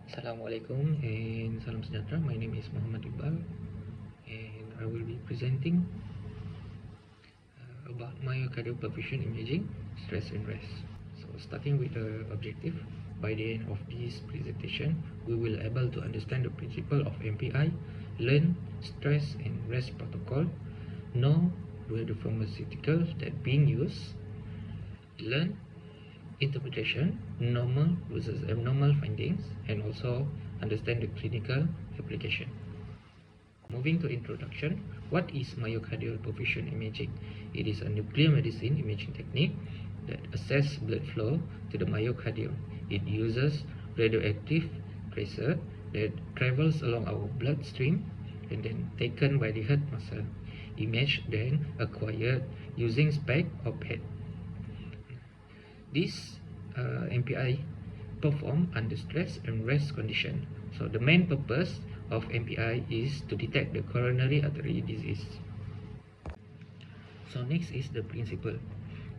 Assalamualaikum and salam sejahtera. My name is Muhammad Ikbal and I will be presenting about myocardial perfusion imaging, stress and rest. So starting with the objective, by the end of this presentation, we will able to understand the principle of MPI, learn stress and rest protocol, know radiopharmaceuticals that being used, learn interpretation, normal versus abnormal findings, and also understand the clinical application. Moving to introduction, what is myocardial perfusion imaging? It is a nuclear medicine imaging technique that assesses blood flow to the myocardium. It uses radioactive tracer that travels along our bloodstream and then taken by the heart muscle. Image then acquired using SPECT or PET. This MPI perform under stress and rest condition. So the main purpose of MPI is to detect the coronary artery disease. So next is the principle.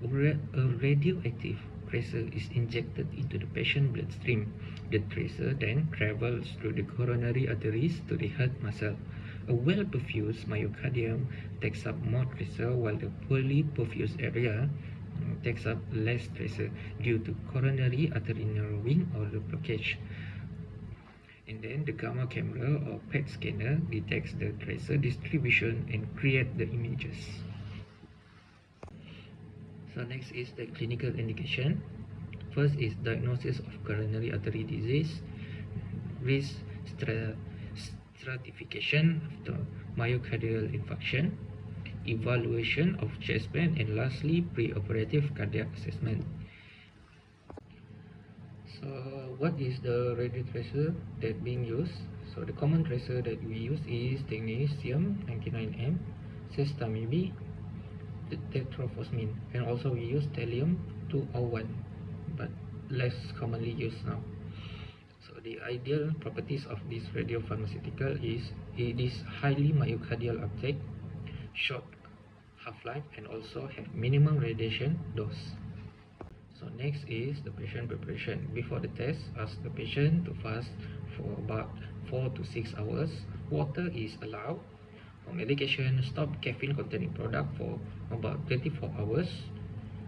A radioactive tracer is injected into the patient bloodstream. The tracer then travels through the coronary arteries to the heart muscle. A well-perfused myocardium takes up more tracer while the poorly perfused area takes up less tracer due to coronary artery narrowing or the blockage. And then the gamma camera or PET scanner detects the tracer distribution and create the images. So next is the clinical indication. First is diagnosis of coronary artery disease, risk stratification of the myocardial infarction, evaluation of chest pain, and lastly pre-operative cardiac assessment. So what is the radio tracer that being used? So the common tracer that we use is technetium 99M, sestamib, tetrophosmin, and also we use thallium 201, but less commonly used now. So the ideal properties of this radiopharmaceutical is it is highly myocardial uptake, short half-life, and also have minimum radiation dose. So next is the patient preparation. Before the test, ask the patient to fast for about 4 to 6 hours. Water is allowed. For medication, stop caffeine containing product for about 24 hours,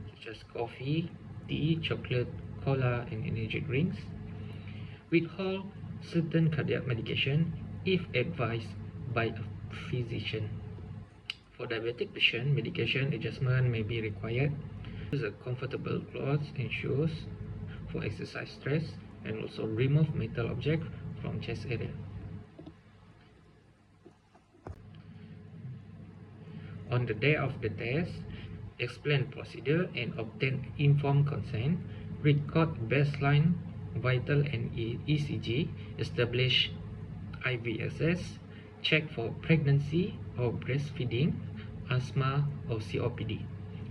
such as coffee, tea, chocolate, cola, and energy drinks. Withhold certain cardiac medication if advised by a physician. For diabetic patient, medication adjustment may be required. Use a comfortable clothes and shoes for exercise stress, and also remove metal object from chest area. On the day of the test, explain procedure and obtain informed consent. Record baseline vital and ECG, establish IVSS, check for pregnancy or breastfeeding, asthma or COPD.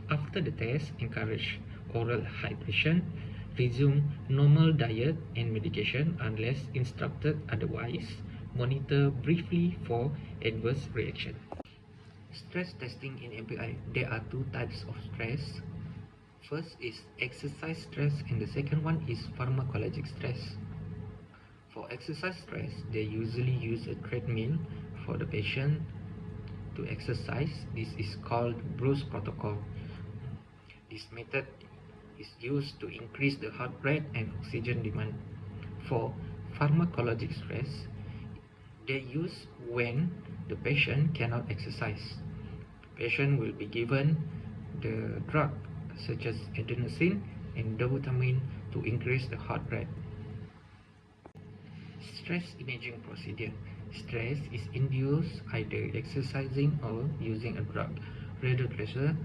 After the test, encourage oral hydration, resume normal diet and medication unless instructed otherwise, monitor briefly for adverse reaction. Stress testing in MPI. There are two types of stress. First is exercise stress and the second one is pharmacologic stress. For exercise stress, they usually use a treadmill for the patient to exercise. This is called Bruce protocol. This method is used to increase the heart rate and oxygen demand. For pharmacologic stress, they use when the patient cannot exercise. The patient will be given the drug such as adenosine and dobutamine to increase the heart rate. Stress imaging procedure. Stress is induced either exercising or using a drug. Radio tracer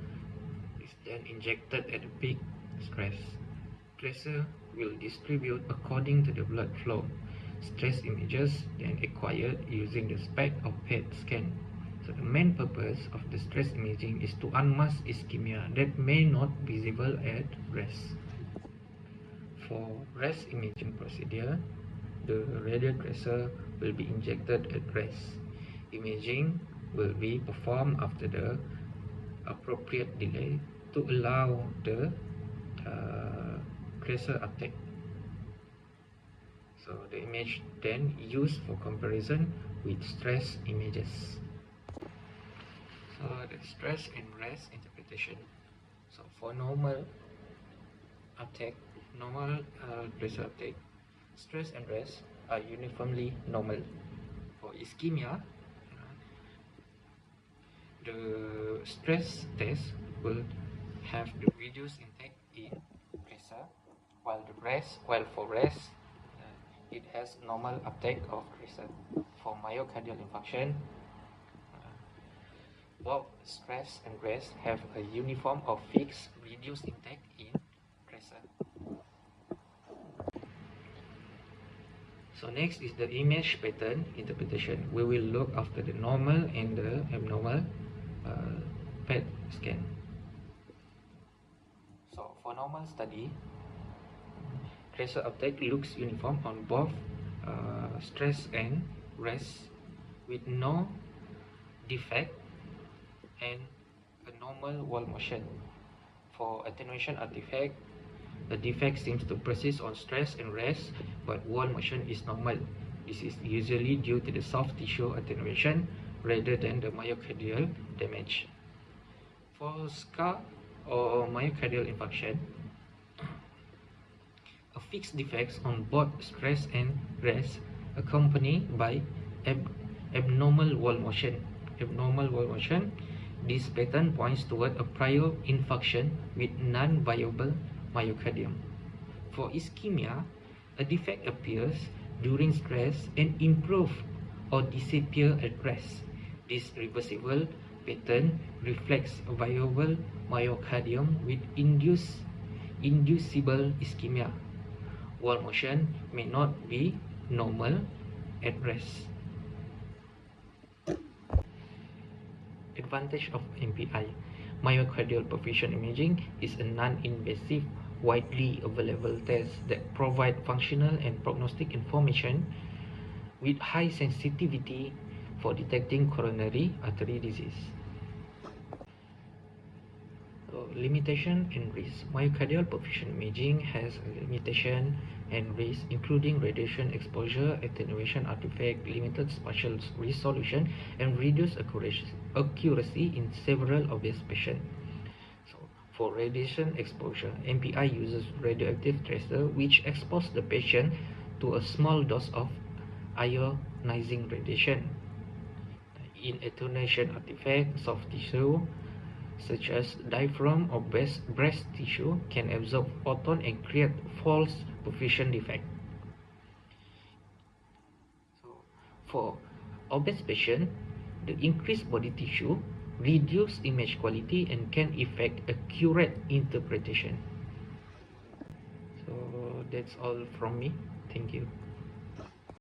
is then injected at a peak stress. Tracer will distribute according to the blood flow. Stress images then acquired using the SPECT or PET scan. So the main purpose of the stress imaging is to unmask ischemia that may not be visible at rest. For rest imaging procedure, the radio tracer will be injected at rest. Imaging will be performed after the appropriate delay to allow the tracer uptake. So the image then used for comparison with stress images. So the stress and rest interpretation. So for normal uptake, normal pressure uptake, stress and rest are uniformly normal. For ischemia, the stress test will have the reduced intake in pressure, while for rest, it has normal uptake of pressure. For myocardial infarction, both stress and rest have a uniform or fixed reduced intake in pressure. So next is the image pattern interpretation. We will look after the normal and the abnormal PET scan. So for normal study, pressure uptake looks uniform on both stress and rest with no defect and a normal wall motion. For attenuation artifact, the defect seems to persist on stress and rest, but wall motion is normal. This is usually due to the soft tissue attenuation rather than the myocardial damage. For scar or myocardial infarction, a fixed defects on both stress and rest accompanied by abnormal wall motion. This pattern points toward a prior infarction with non-viable myocardium. For ischemia, a defect appears during stress and improves or disappears at rest. This reversible pattern reflects a viable myocardium with inducible ischemia. Wall motion may not be normal at rest. Advantage of MPI. Myocardial perfusion imaging is a non-invasive, widely available test that provides functional and prognostic information with high sensitivity for detecting coronary artery disease. So, limitation and risk. Myocardial perfusion imaging has a limitation and risk, including radiation exposure, attenuation artifact, limited spatial resolution, and reduced accuracy in several obese patients. So, for radiation exposure, MPI uses radioactive tracer which expose the patient to a small dose of ionizing radiation. In attenuation artifact, soft tissue such as diaphragm or breast tissue can absorb photon and create false perfusion defect. So, for obese patient, the increased body tissue reduce image quality and can affect accurate interpretation. So that's all from me. Thank you.